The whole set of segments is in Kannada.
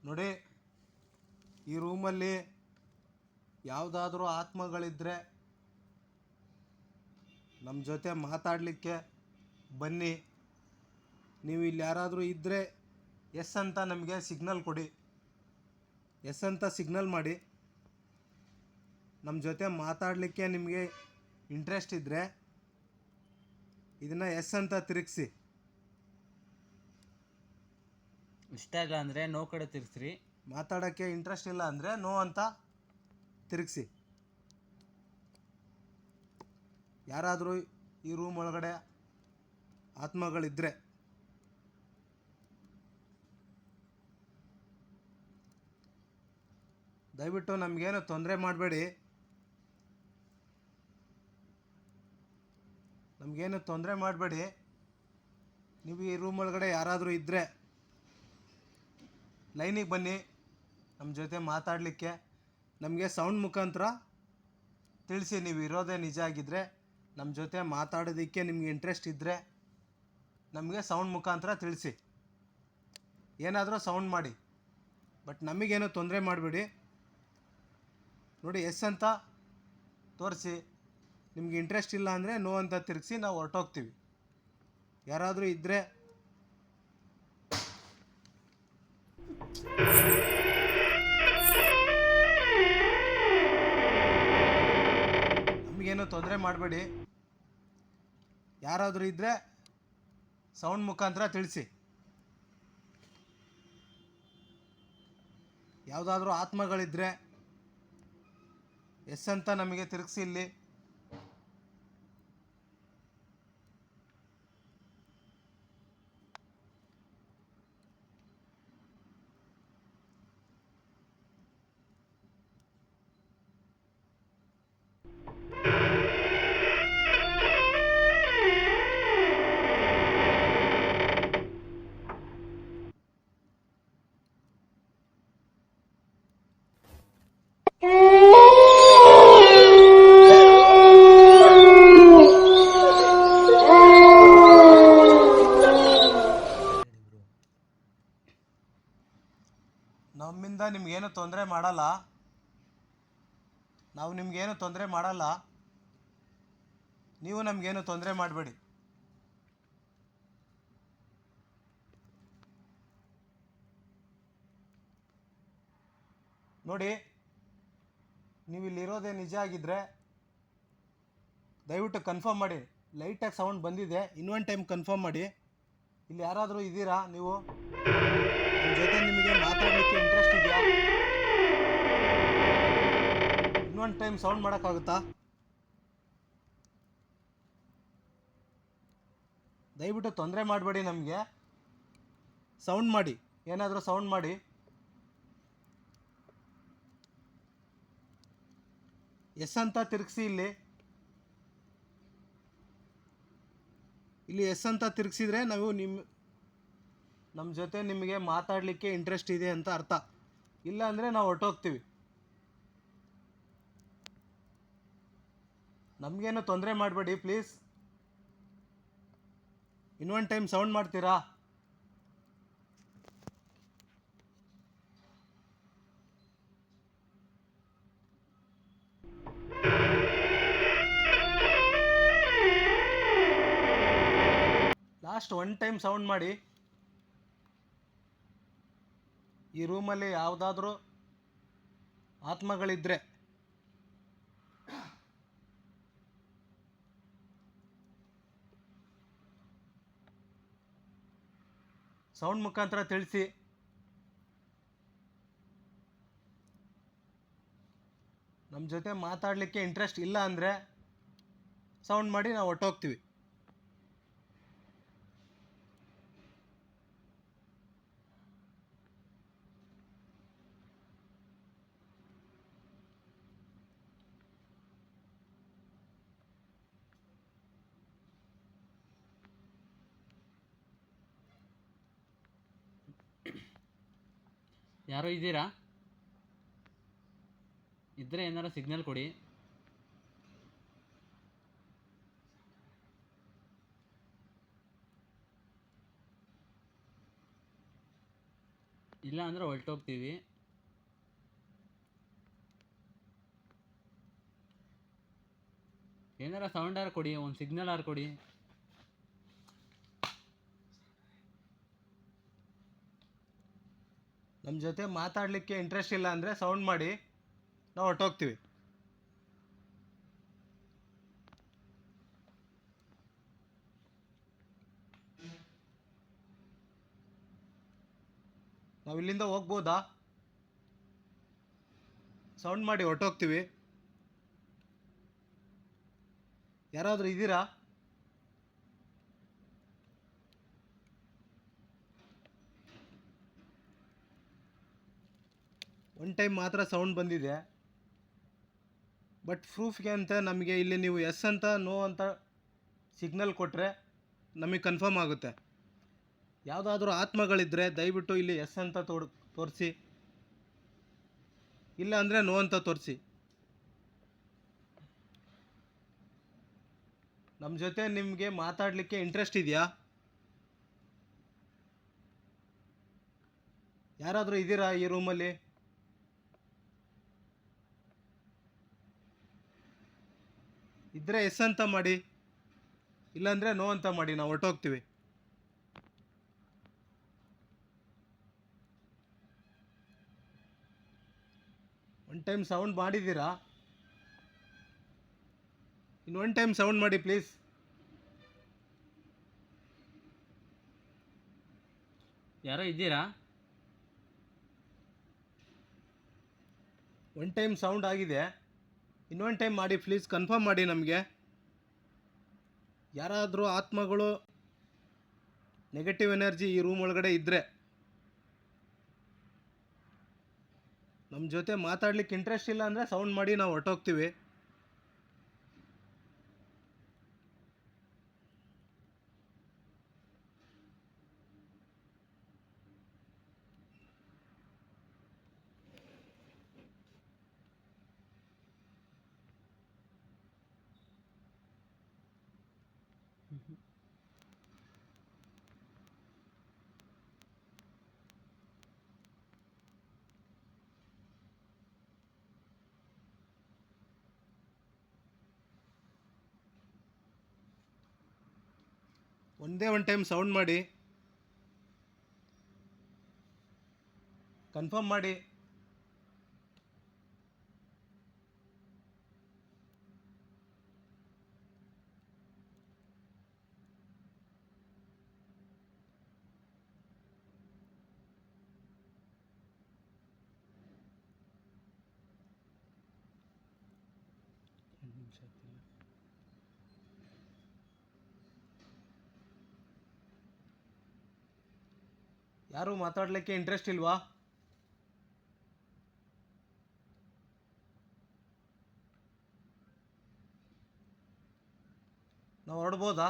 ನೋಡಿ, ಈ ರೂಮಲ್ಲಿ ಯಾವುದಾದ್ರೂ ಆತ್ಮಗಳಿದ್ದರೆ ನಮ್ಮ ಜೊತೆ ಮಾತಾಡಲಿಕ್ಕೆ ಬನ್ನಿ. ನೀವು ಇಲ್ಲಿ ಯಾರಾದರೂ ಇದ್ದರೆ ಎಸ್ ಅಂತ ನಮಗೆ ಸಿಗ್ನಲ್ ಕೊಡಿ. ಎಸ್ ಅಂತ ಸಿಗ್ನಲ್ ಮಾಡಿ. ನಮ್ಮ ಜೊತೆ ಮಾತಾಡಲಿಕ್ಕೆ ನಿಮಗೆ ಇಂಟ್ರೆಸ್ಟ್ ಇದ್ದರೆ ಇದನ್ನು ಎಸ್ ಅಂತ ತಿರುಗಿಸಿ. ಇಷ್ಟ ಇಲ್ಲ ಅಂದರೆ ನೋ ಕಡೆ ತಿರ್ಸ್ರಿ. ಮಾತಾಡೋಕ್ಕೆ ಇಂಟ್ರೆಸ್ಟ್ ಇಲ್ಲ ಅಂದರೆ ನೋ ಅಂತ ತಿರುಗಿಸಿ. ಯಾರಾದರೂ ಈ ರೂಮ್ ಒಳಗಡೆ ಆತ್ಮಗಳಿದ್ದರೆ ದಯವಿಟ್ಟು ನಮಗೇನು ತೊಂದರೆ ಮಾಡಬೇಡಿ. ನಮಗೇನು ತೊಂದರೆ ಮಾಡಬೇಡಿ. ನೀವು ಈ ರೂಮ್ ಒಳಗಡೆ ಯಾರಾದರೂ ಇದ್ದರೆ ಲೈನಿಗೆ ಬನ್ನಿ ನಮ್ಮ ಜೊತೆ ಮಾತಾಡಲಿಕ್ಕೆ. ನಮಗೆ ಸೌಂಡ್ ಮುಖಾಂತರ ತಿಳಿಸಿ. ನೀವು ಇರೋದೇ ನಿಜ ಆಗಿದ್ದರೆ, ನಮ್ಮ ಜೊತೆ ಮಾತಾಡೋದಕ್ಕೆ ನಿಮಗೆ ಇಂಟ್ರೆಸ್ಟ್ ಇದ್ದರೆ ನಮಗೆ ಸೌಂಡ್ ಮುಖಾಂತರ ತಿಳಿಸಿ. ಏನಾದರೂ ಸೌಂಡ್ ಮಾಡಿ, ಬಟ್ ನಮಗೇನು ತೊಂದರೆ ಮಾಡಬೇಡಿ. ನೋಡಿ, ಎಸ್ ಅಂತ ತೋರಿಸಿ. ನಿಮ್ಗೆ ಇಂಟ್ರೆಸ್ಟ್ ಇಲ್ಲ ಅಂದರೆ ನೋ ಅಂತ ತಿರುಗಿಸಿ, ನಾವು ಹೊರಟೋಗ್ತೀವಿ. ಯಾರಾದರೂ ಇದ್ದರೆ ನಮಗೇನು ತೊಂದರೆ ಮಾಡಬೇಡಿ. ಯಾರಾದರೂ ಇದ್ದರೆ ಸೌಂಡ್ ಮುಖಾಂತರ ತಿಳಿಸಿ. ಯಾವುದಾದ್ರೂ ಆತ್ಮಗಳಿದ್ದರೆ ಎಸ್ ಅಂತ ನಮಗೆ ತಿರುಗಿಸಿ. ಇಲ್ಲಿ ನಮ್ಮಿಂದ ನಿಮಗೇನು ತೊಂದರೆ ಮಾಡಲ್ಲ. ನಾವು ನಿಮಗೇನು ತೊಂದರೆ ಮಾಡಲ್ಲ. ನೀವು ನಮಗೇನು ತೊಂದರೆ ಮಾಡಬೇಡಿ. ನೋಡಿ, ನೀವು ಇಲ್ಲಿರೋದೇ ನಿಜ ಆಗಿದ್ದರೆ ದಯವಿಟ್ಟು ಕನ್ಫರ್ಮ್ ಮಾಡಿ. ಲೈಟಾಗಿ ಸೌಂಡ್ ಬಂದಿದೆ, ಇನ್ನೊಂದು ಟೈಮ್ ಕನ್ಫರ್ಮ್ ಮಾಡಿ. ಇಲ್ಲಿ ಯಾರಾದರೂ ಇದ್ದೀರಾ? ನೀವು ನಿಮ್ಮ ಜೊತೆ ನಿಮಗೆ ಮಾತಾಡಲಿಕ್ಕೆ ಇಂಟ್ರೆಸ್ಟ್ ಇದೆಯಾ? ಇನ್ನೊಂದು ಟೈಮ್ ಸೌಂಡ್ ಮಾಡೋಕ್ಕಾಗುತ್ತಾ? ದಯವಿಟ್ಟು ತೊಂದರೆ ಮಾಡಬೇಡಿ. ನಮಗೆ ಸೌಂಡ್ ಮಾಡಿ, ಏನಾದರೂ ಸೌಂಡ್ ಮಾಡಿ. ಎಸ್ ಅಂತ ತಿರುಗಿಸಿ. ಇಲ್ಲಿ ಎಸ್ ಅಂತ ತಿರುಗಿಸಿದ್ರೆ ನಾವು ನಮ್ಮ ಜೊತೆ ನಿಮಗೆ ಮಾತಾಡಲಿಕ್ಕೆ ಇಂಟ್ರೆಸ್ಟ್ ಇದೆ ಅಂತ ಅರ್ಥ. ಇಲ್ಲ ಅಂದರೆ ನಾವು ಹೊರಟೋಗ್ತೀವಿ. ನಮಗೇನು ತೊಂದರೆ ಮಾಡಬೇಡಿ ಪ್ಲೀಸ್. ಇನ್ನೊಂದು ಟೈಮ್ ಸೌಂಡ್ ಮಾಡ್ತೀರಾ? ಲಾಸ್ಟ್ ಒನ್ ಟೈಮ್ ಸೌಂಡ್ ಮಾಡಿ. ಈ ರೂಮಲ್ಲಿ ಯಾವುದಾದ್ರೂ ಆತ್ಮಗಳಿದ್ದರೆ ಸೌಂಡ್ ಮುಖಾಂತರ ತಿಳಿಸಿ. ನಮ್ಮ ಜೊತೆ ಮಾತಾಡಲಿಕ್ಕೆ ಇಂಟ್ರೆಸ್ಟ್ ಇಲ್ಲ ಅಂದರೆ ಸೌಂಡ್ ಮಾಡಿ, ನಾವು ಹೊರಟೋಗ್ತೀವಿ. ಯಾರೋ ಇದ್ದೀರಾ? ಇದ್ದರೆ ಏನಾರ ಸಿಗ್ನಲ್ ಕೊಡಿ. ಇಲ್ಲ ಅಂದರೆ ಹೊರಟೋಗ್ತೀವಿ. ಏನಾರ ಸೌಂಡ್ ಆರ್ ಕೊಡಿ, ಒಂದು ಸಿಗ್ನಲ್ ಆರ್ ಕೊಡಿ. ನಮ್ಮ ಜೊತೆ ಮಾತಾಡಲಿಕ್ಕೆ ಇಂಟ್ರೆಸ್ಟ್ ಇಲ್ಲ ಅಂದರೆ ಸೌಂಡ್ ಮಾಡಿ, ನಾವು ಹೊರಟೋಗ್ತೀವಿ. ನಾವು ಇಲ್ಲಿಂದ ಹೋಗ್ಬೋದಾ? ಸೌಂಡ್ ಮಾಡಿ ಹೊರಟೋಗ್ತೀವಿ. ಯಾರಾದರೂ ಇದ್ದೀರಾ? ಒನ್ ಟೈಮ್ ಮಾತ್ರ ಸೌಂಡ್ ಬಂದಿದೆ, ಬಟ್ ಪ್ರೂಫ್ಗೆ ಅಂತ ನಮಗೆ ಇಲ್ಲಿ ನೀವು ಎಸ್ ಅಂತ ನೋ ಅಂತ ಸಿಗ್ನಲ್ ಕೊಟ್ಟರೆ ನಮಗೆ ಕನ್ಫರ್ಮ್ ಆಗುತ್ತೆ. ಯಾವುದಾದ್ರೂ ಆತ್ಮಗಳಿದ್ದರೆ ದಯವಿಟ್ಟು ಇಲ್ಲಿ ಎಸ್ ಅಂತ ತೋರಿಸಿ, ಇಲ್ಲ ಅಂದರೆ ನೋ ಅಂತ ತೋರಿಸಿ. ನಮ್ಮ ಜೊತೆ ನಿಮಗೆ ಮಾತಾಡಲಿಕ್ಕೆ ಇಂಟ್ರೆಸ್ಟ್ ಇದೆಯಾ? ಯಾರಾದರೂ ಇದ್ದೀರಾ ಈ ರೂಮಲ್ಲಿ? ಇದ್ದರೆ ಎಸ್ ಅಂತ ಮಾಡಿ, ಇಲ್ಲಾಂದರೆ ನೋ ಅಂತ ಮಾಡಿ, ನಾವು ಹೊರಟೋಗ್ತೀವಿ. ಒನ್ ಟೈಮ್ ಸೌಂಡ್ ಮಾಡಿದ್ದೀರಾ? ಇನ್ನು ಒನ್ ಟೈಮ್ ಸೌಂಡ್ ಮಾಡಿ ಪ್ಲೀಸ್. ಯಾರೋ ಇದ್ದೀರಾ? ಒನ್ ಟೈಮ್ ಸೌಂಡ್ ಆಗಿದೆ, ಇನ್ನೊಂದು ಟೈಮ್ ಮಾಡಿ ಪ್ಲೀಸ್, ಕನ್ಫರ್ಮ್ ಮಾಡಿ ನಮಗೆ. ಯಾರಾದರೂ ಆತ್ಮಗಳು ನೆಗೆಟಿವ್ ಎನರ್ಜಿ ಈ ರೂಮ್ ಒಳಗಡೆ ಇದ್ದರೆ, ನಮ್ಮ ಜೊತೆ ಮಾತಾಡ್ಲಿಕ್ಕೆ ಇಂಟ್ರೆಸ್ಟ್ ಇಲ್ಲ ಅಂದರೆ ಸೌಂಡ್ ಮಾಡಿ, ನಾವು ಹೊರಟೋಗ್ತೀವಿ. ಒಂದೇ ಒನ್ ಟೈಮ್ ಸೌಂಡ್ ಮಾಡಿ, ಕನ್ಫರ್ಮ್ ಮಾಡಿ. ಯಾರೂ ಮಾತಾಡಲಿಕ್ಕೆ ಇಂಟ್ರೆಸ್ಟ್ ಇಲ್ವಾ? ನಾವು ಹೊರಡ್ಬೋದಾ?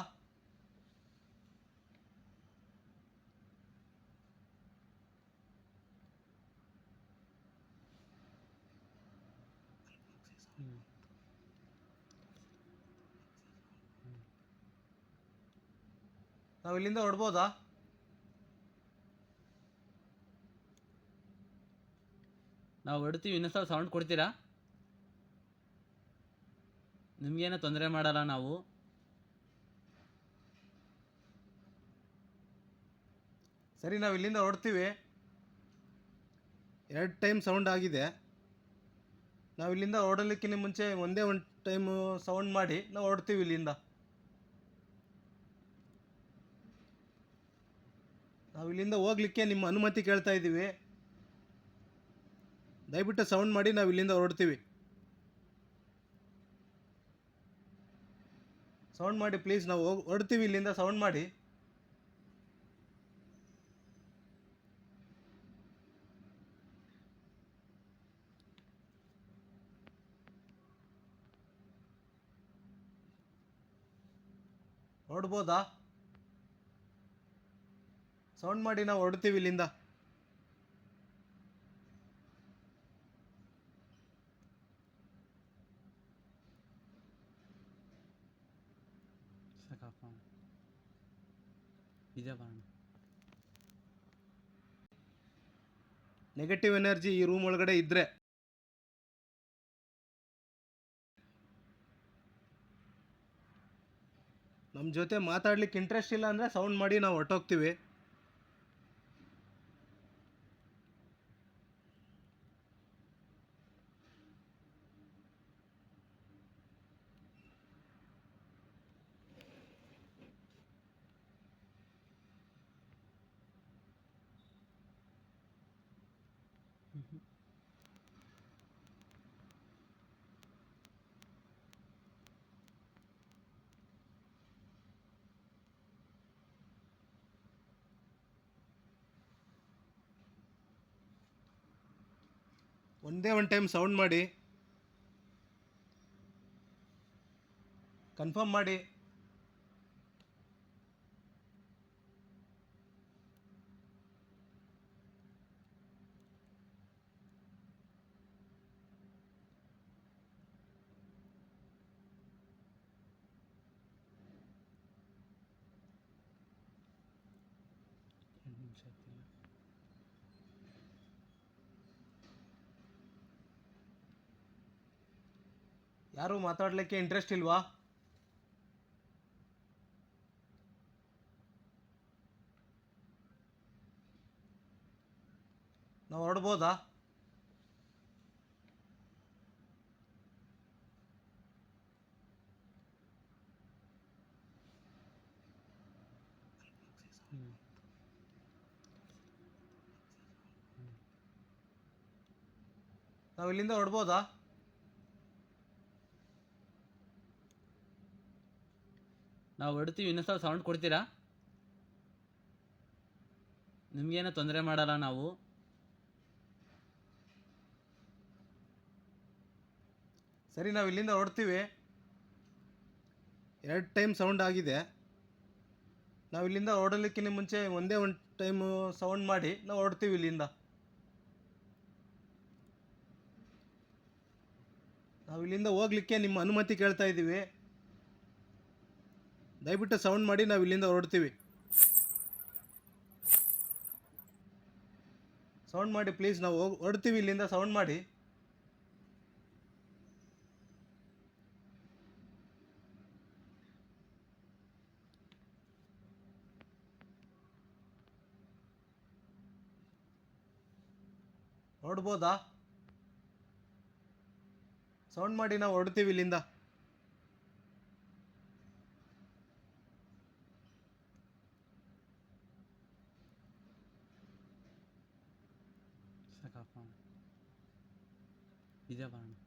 ನಾವು ಇಲ್ಲಿಂದ ಹೊರಡ್ಬೋದಾ? ನಾವು ಹೊರಡ್ತೀವಿ, ಇನ್ನೊಂದು ಸಲ ಸೌಂಡ್ ಕೊಡ್ತೀರಾ? ನಿಮಗೇನೋ ತೊಂದರೆ ಮಾಡಲ್ಲ ನಾವು. ಸರಿ, ನಾವು ಇಲ್ಲಿಂದ ಹೊರಡ್ತೀವಿ. 2 ಟೈಮ್ ಸೌಂಡ್ ಆಗಿದೆ. ನಾವು ಇಲ್ಲಿಂದ ಹೊರಡಲಿಕ್ಕಿಂತ ಮುಂಚೆ ಒಂದೇ ಒಂದು ಟೈಮು ಸೌಂಡ್ ಮಾಡಿ ನಾವು ಹೊರಡ್ತೀವಿ ಇಲ್ಲಿಂದ. ನಾವು ಇಲ್ಲಿಂದ ಹೋಗ್ಲಿಕ್ಕೆ ನಿಮ್ಮ ಅನುಮತಿ ಕೇಳ್ತಾ ಇದ್ದೀವಿ. ದಯವಿಟ್ಟು ಸೌಂಡ್ ಮಾಡಿ, ನಾವು ಇಲ್ಲಿಂದ ಹೊರಡ್ತೀವಿ. ಸೌಂಡ್ ಮಾಡಿ ಪ್ಲೀಸ್, ನಾವು ಹೊರಡ್ತೀವಿ ಇಲ್ಲಿಂದ, ಸೌಂಡ್ ಮಾಡಿ. ಹೊರಡ್ಬೋದಾ? ಸೌಂಡ್ ಮಾಡಿ, ನಾವು ಹೊರಡ್ತೀವಿ ಇಲ್ಲಿಂದ. ಸಾಕಪ್ಪ, ಇದೇ ಬಾಣ. ನೆಗೆಟಿವ್ ಎನರ್ಜಿ ಈ ರೂಮ್ ಒಳಗಡೆ ಇದ್ದರೆ ನಮ್ಮ ಜೊತೆ ಮಾತಾಡ್ಲಿಕ್ಕೆ ಇಂಟ್ರೆಸ್ಟ್ ಇಲ್ಲ ಅಂದರೆ ಸೌಂಡ್ ಮಾಡಿ ನಾವು ಹೊರ್ಟೋಗ್ತೀವಿ. ಒಂದೇ ಒಂದು ಟೈಮ್ ಸೌಂಡ್ ಮಾಡಿ ಕನ್ಫರ್ಮ್ ಮಾಡಿ. ಯಾರೂ ಮಾತಾಡಲಿಕ್ಕೆ ಇಂಟ್ರೆಸ್ಟ್ ಇಲ್ವಾ? ನಾವು ಹೊರಡ್ಬೋದಾ? ನಾವು ಇಲ್ಲಿಂದ ಹೊರಡ್ಬೋದಾ? ನಾವು ಹೊಡ್ತೀವಿ, ಇನ್ನೊಂದ್ಸಲ ಸೌಂಡ್ ಕೊಡ್ತೀರಾ? ನಿಮಗೇನೋ ತೊಂದರೆ ಮಾಡಲ್ಲ ನಾವು. ಸರಿ, ನಾವು ಇಲ್ಲಿಂದ ಹೊರಡ್ತೀವಿ. 2 ಟೈಮ್ ಸೌಂಡ್ ಆಗಿದೆ. ನಾವು ಇಲ್ಲಿಂದ ಹೊರಡಲಿಕ್ಕಿಂತ ಮುಂಚೆ ಒಂದೇ ಒಂದು ಟೈಮು ಸೌಂಡ್ ಮಾಡಿ ನಾವು ಹೊರಡ್ತೀವಿ ಇಲ್ಲಿಂದ. ನಾವು ಇಲ್ಲಿಂದ ಹೋಗ್ಲಿಕ್ಕೆ ನಿಮ್ಮ ಅನುಮತಿ ಕೇಳ್ತಾ ಇದ್ದೀವಿ. ದಯವಿಟ್ಟು ಸೌಂಡ್ ಮಾಡಿ, ನಾವು ಇಲ್ಲಿಂದ ಹೊರಡ್ತೀವಿ. ಸೌಂಡ್ ಮಾಡಿ ಪ್ಲೀಸ್, ನಾವು ಹೊರಡ್ತೀವಿ ಇಲ್ಲಿಂದ. ಸೌಂಡ್ ಮಾಡಿ. ಹೊರಡ್ಬೋದಾ? ಸೌಂಡ್ ಮಾಡಿ, ನಾವು ಹೊರಡ್ತೀವಿ ಇಲ್ಲಿಂದ. ಸಾಕಪ್ಪ, ಇದೇ ಬಾಣ.